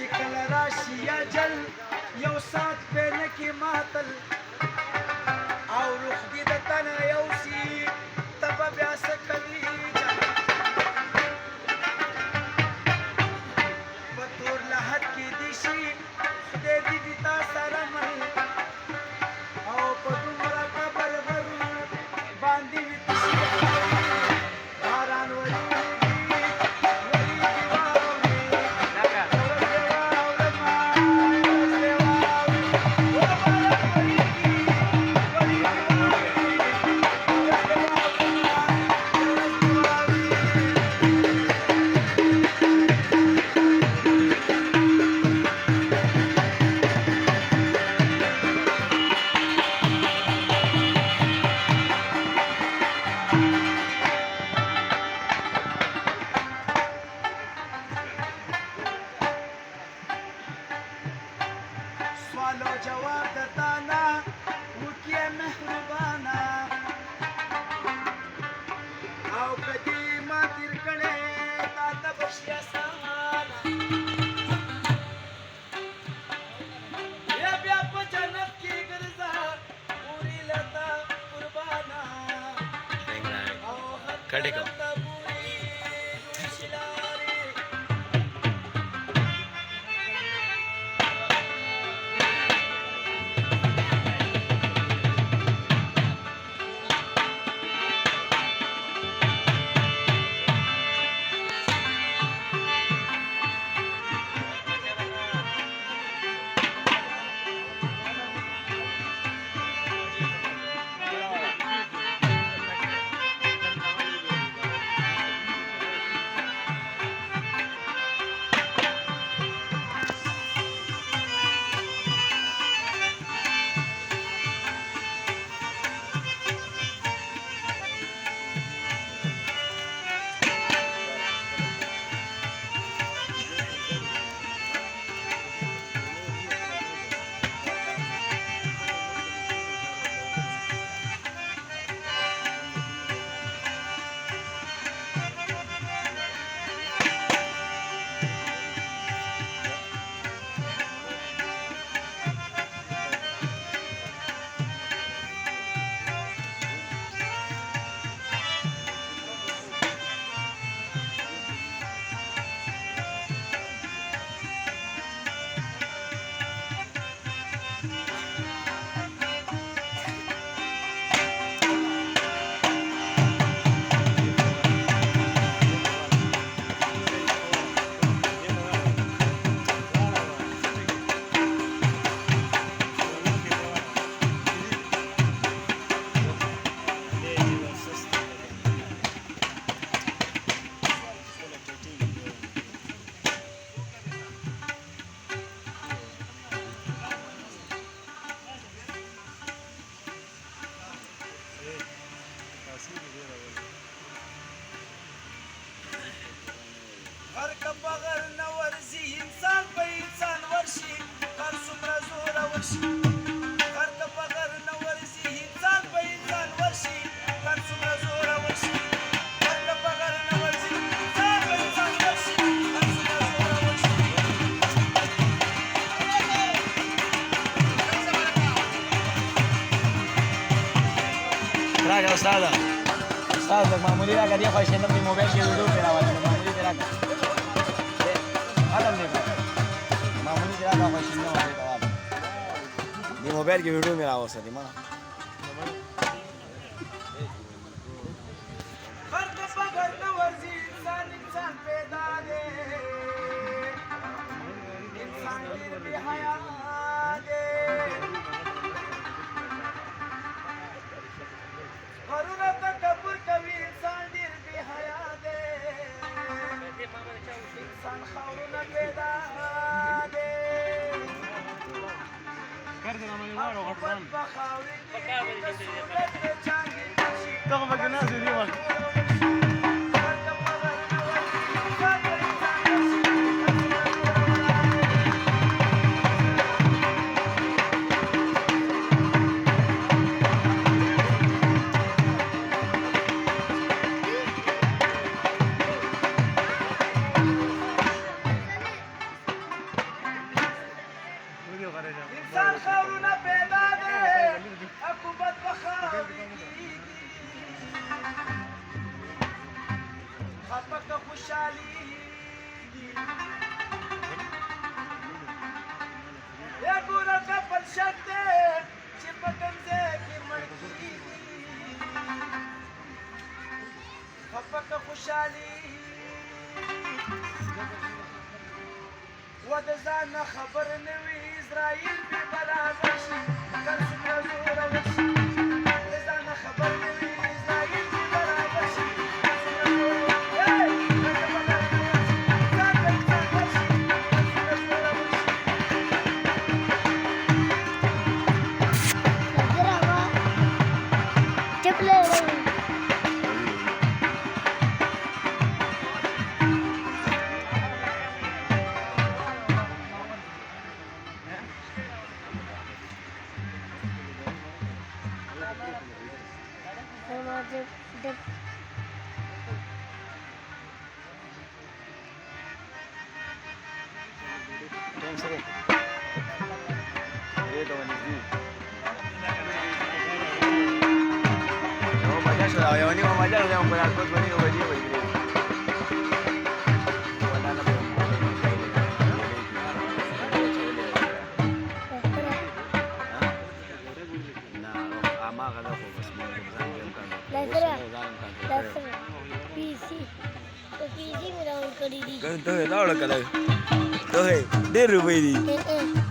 شکل راشي یا جل یو ساعت پې نه کې ماتل او روح دې د تنه یوسي ته به بیا څه کوي په تور لحد کې دې شي خدای دې دې تا سره مل او په دومره قبر غرور باندې وي تشي باران وریږي سوالو جواب د تانا وکیه مهربانا او کدی ما تیر کړه تا ته بشیا سانا یا بیا په جنت کې ګرځا پوری لتا قربانا او کډه کو هر که بغیر نه ورځي انسان په انسان ورشي هر څومره زوره ورشي هر که بغیر نه ورځي انسان په انسان ورشي هر څومره زوره ورشي هر که بغیر نه ورځي انسان په انسان ورشي هر څومره زوره ورشي راځه استاده استاد معمولی راګه دی خو شنه په موبایل کې ویډیو پیراوله معمولی دی راګه ادم دی معمولی دی راګه خو شنه وایي دا دی موبایل کې ویډیو میرا اوسه دی ما هر که بغیر نه ورځي انسان پیدا دی انسان ډېر بې حیا دی غرور تکبر کوي انسان ډېر بې حیا دی انسان خاورونه پیدا دی محبت په خاورې کې د صورت د چانګې نشي دغه پکې ناست دی وخت انسان خاورونه پیدا دی عقوبت به خاورې کېږي خفه که خوشحالېږي یا ګوره کفن شک دی چې په کوم ځای کې مړ کېږي خفه که خوشحالېږي و د ځان نه خبر نه وي اسرائیل بې برابر شي کر څومره زوره وشي د ځان نه خبر نه وي اسرائیل بې برابر شي کر څومره زوره Dah, dah, dah. Dah, dah, dah.